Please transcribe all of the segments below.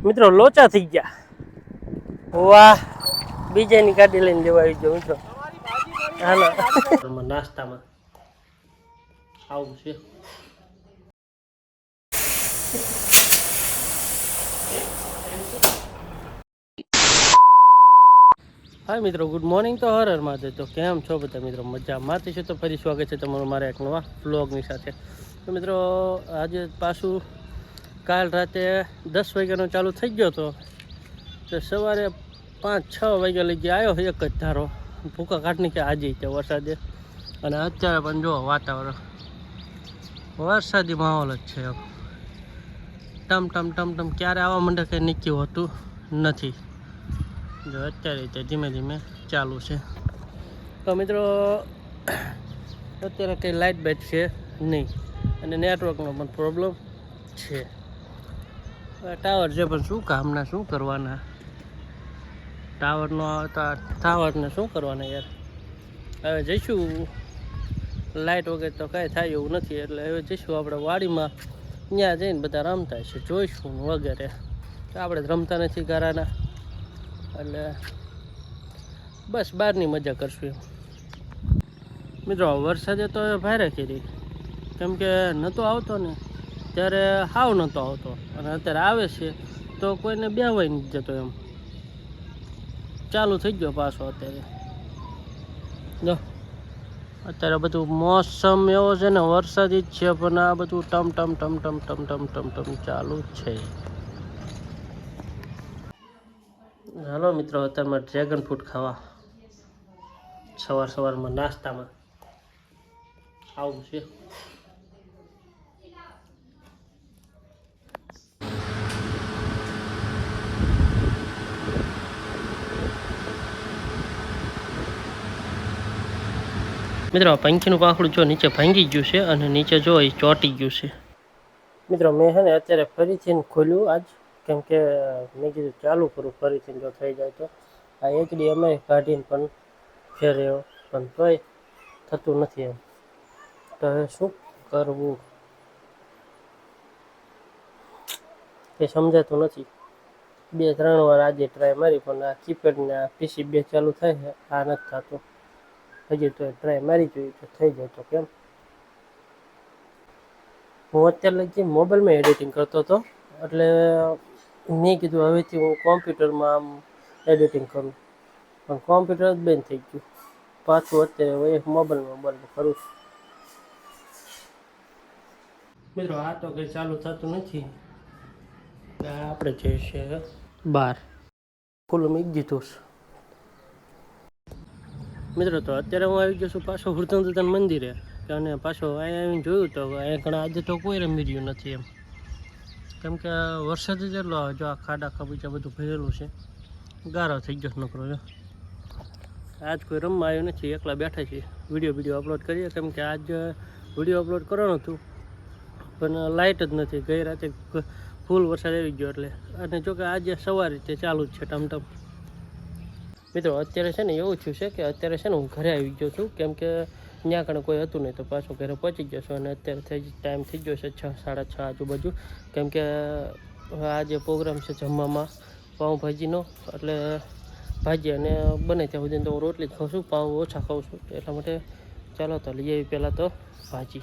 મિત્રો લોચા થઈ ગયા. વાહ, બીજાની ગાડી લઈને લેવા આવી ગયો મિત્રો. હાલો નાસ્તામાં આવું છે. હાય મિત્રો, ગુડ મોર્નિંગ. તો હર હર મહાદેવ. તો કેમ છો બધા મિત્રો? મજામાંથી છે. તો ફરી સ્વાગત છે તમારું મારા એક નવા વ્લોગની સાથે. તો મિત્રો આજે પાછું કાલ રાતે 10 વાગ્યાનો ચાલુ થઈ ગયો હતો, તો સવારે 5-6 વાગ્યા લગી આવ્યો એક જ ધારો. ભૂકા કાઢની કે આજે છે વરસાદે, અને અત્યારે પણ જો વાતાવરણ વરસાદી માહોલ જ છે. ટમ ટમ ટમ ટમ ક્યારે આવવા માંડે કંઈ નક્કી હોતું નથી. જો અત્યારે તે ધીમે ધીમે ચાલુ છે. તો મિત્રો અત્યારે કંઈ લાઇટ બાઇટ છે નહીં, અને નેટવર્કનો પણ પ્રોબ્લેમ છે. ટાવર છે પણ શું કામના, શું કરવાના? ટાવર ન આવતા ટાવરને શું કરવાના યાર. હવે જઈશું, લાઇટ વગર તો કાંઈ થાય એવું નથી. એટલે હવે જઈશું આપણે વાડીમાં, ત્યાં જઈને બધા રમતા છે, જોઈશું વગેરે. આપણે રમતા નથી ગારાના, એટલે બસ બહારની મજા કરશું એમ. મિત્રો વરસાદે તો ભારે કરી, કેમ કે નહોતો આવતો ને ત્યારે હાવ નહોતો આવતો, અને અત્યારે આવે છે તો કોઈને બેવાય નથી જતો એમ. ચાલુ થઈ ગયો પાછો અત્યારે. જો અત્યારે બધું મોસમ એવો છે ને, વરસાદી જ છે, પણ આ બધું ટમ ટમ ટમ ટમ ટમ ટમ ટમ ટમ ચાલુ જ છે. હાલો મિત્રો, અત્યારમાં ડ્રેગન ફ્રૂટ ખાવા સવારમાં નાસ્તામાં આવું છે. મિત્રો પંખીનું પાંખડું જો નીચે ભાંગી ગયું છે, અને નીચે જો એ ચોંટી ગયું છે. મિત્રો મેં છે ને અત્યારે ફરીથી ખોલ્યું આજ, કેમ કે મેં કીધું ચાલુ કરું ફરીથી, જો થઈ જાય તો. આ એકડી અમે કાઢીને પણ ફેર્યો, પણ તોય થતું નથી એમ. તો હવે શું કરવું એ સમજાતું નથી. 2-3 વાર આજે ટ્રાય મારી, પણ આ કીપેડને આ પીસી 2 ચાલુ થાય છે, આ નથી થતું. હજી તો ટ્રાય મારી જોઈએ તો થઈ જાય તો કેમ. હું અત્યારે લગી મોબાઈલમાં એડિટિંગ કરતો હતો, એટલે મેં કીધું હવેથી હું કોમ્પ્યુટરમાં આમ એડિટિંગ કરું, પણ કોમ્પ્યુટર જ બંધ થઈ ગયું. પાછું અત્યારે એક મોબાઈલમાં કરું. મિત્રો આ તો કંઈ ચાલુ થતું નથી. આપણે જઈએ છીએ બહાર, ખુલ્લું મૂકી દીધું છે. મિત્રો તો અત્યારે હું આવી ગયો છું પાછો વૃંદાવન મંદિરે, અને પાછો અહીંયા આવીને જોયું તો અહીંયા ઘણા આજે તો કોઈ રમી રહ્યું નથી એમ, કેમ કે વરસાદ જ એટલો આવે. જો આ ખાડા ખાબીચા બધું ભરેલું છે, ગારો થઈ ગયો નકરો. જો આજ કોઈ રમવા આવ્યું નથી, એકલા બેઠા છીએ, વિડીયો અપલોડ કરીએ, કેમ કે આજ વિડીયો અપલોડ કરવાનું હતું, પણ લાઇટ જ નથી. ગઈ રાતે ફૂલ વરસાદ આવી ગયો એટલે, અને જોકે આજે સવારે તે ચાલુ જ છે ટમટમ. મિત્રો અત્યારે છે ને એવું થયું છે કે અત્યારે છે ને હું ઘરે આવી ગયો છું, કેમ કે ત્યાં કણે કોઈ હતું નહીં, તો પાછું ઘરે પહોંચી ગયો છું. અને અત્યારે ટાઈમ થઈ ગયો છે 6-6:30 આજુબાજુ, કેમ કે આ જે પ્રોગ્રામ છે જમવામાં પાઉંભાજીનો, એટલે ભાજી અને બને ત્યાં સુધી તો હું રોટલી જ ખાઉં છું, પાઉં ઓછા ખાઉં છું, એટલા માટે ચાલો તો લઈ આવી પહેલાં તો ભાજી.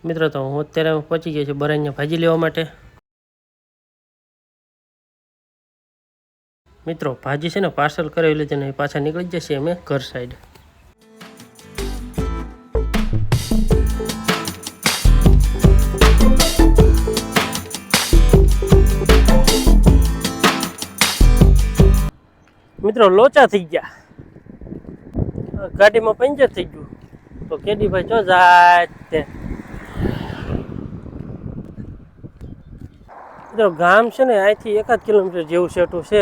મિત્રો તો હું અત્યારે પહોંચી ગયો છું બરાઈને ભાજી લેવા માટે. મિત્રો ભાજી છે ને પાર્સલ કરાવી લીધી, ને પાછા નીકળી જશે અમે ઘર સાઈડ. મિત્રો લોચા થઈ ગયા, ગાડીમાં પંચર થઈ ગયું, તો કેડીભાઈ જો જાય તે. મિત્રો ગામ છે ને અહીંથી 1 કિલોમીટર જેવું સેટું છે,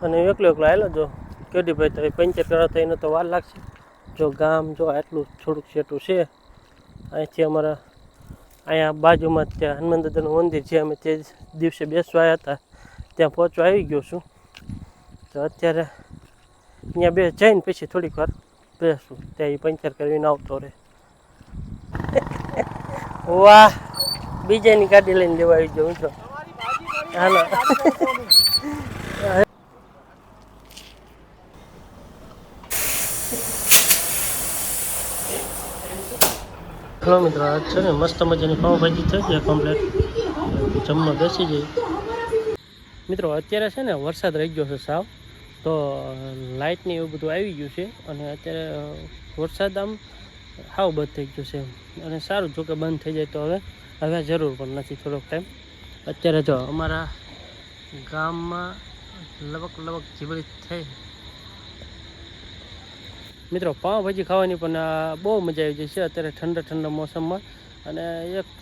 અને એકલો આવેલો જો કેડીભાઈ તો પંચર કરાવતા એને તો વાર લાગશે. જો ગામ જો આટલું થોડુંક સેટું છે. અહીંથી અમારા અહીંયા બાજુમાં જ ત્યાં હનુમાન દાદાનું મંદિર છે. અમે તે દિવસે બેસવા આવ્યા હતા ત્યાં પહોંચવા આવી ગયો છું. તો અત્યારે અહીંયા બે જઈને પછી થોડીક વાર બેસું ત્યાં એ પંચર કરીને આવતો રહે. વાહ, બીજાની ગાડી લઈને લેવા આવી જાઉં છો. હાલો હલો મિત્રો, આજ છે ને મસ્ત મજાની પાવભાજી થઈ જાય કમ્પ્લેટ. જમવા બેસી જઈએ મિત્રો. અત્યારે છે ને વરસાદ રહી ગયો છે સાવ, તો લાઇટને એવું બધું આવી ગયું છે. અને અત્યારે વરસાદ આમ સાવ બંધ થઈ ગયું છે. અને સારું, જો કે બંધ થઈ જાય તો હવે જરૂર પણ નથી થોડોક ટાઈમ. અત્યારે જો અમારા ગામમાં લવક જીવડી થઈ મિત્રો. પાવભાજી ખાવાની પણ બહુ મજા આવી જાય છે અત્યારે ઠંડા મોસમમાં. અને એક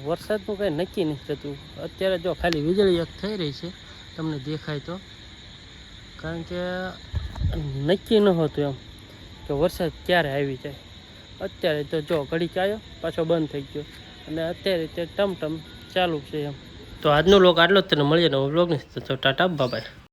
વરસાદનું કંઈ નક્કી નથી થતું. અત્યારે જો ખાલી વીજળી એક થઈ રહી છે, તમને દેખાય તો. કારણ કે નક્કી ન હોતું એમ કે વરસાદ ક્યારે આવી જાય. અત્યારે તો જો ઘડીક આવ્યો પાછો બંધ થઈ ગયો, અને અત્યારે તે ટમટમ ચાલુ છે એમ. તો આજનો વ્લોગ આટલો જ. તને મળીએ નવો વ્લોગની. તો ટાટા બાય.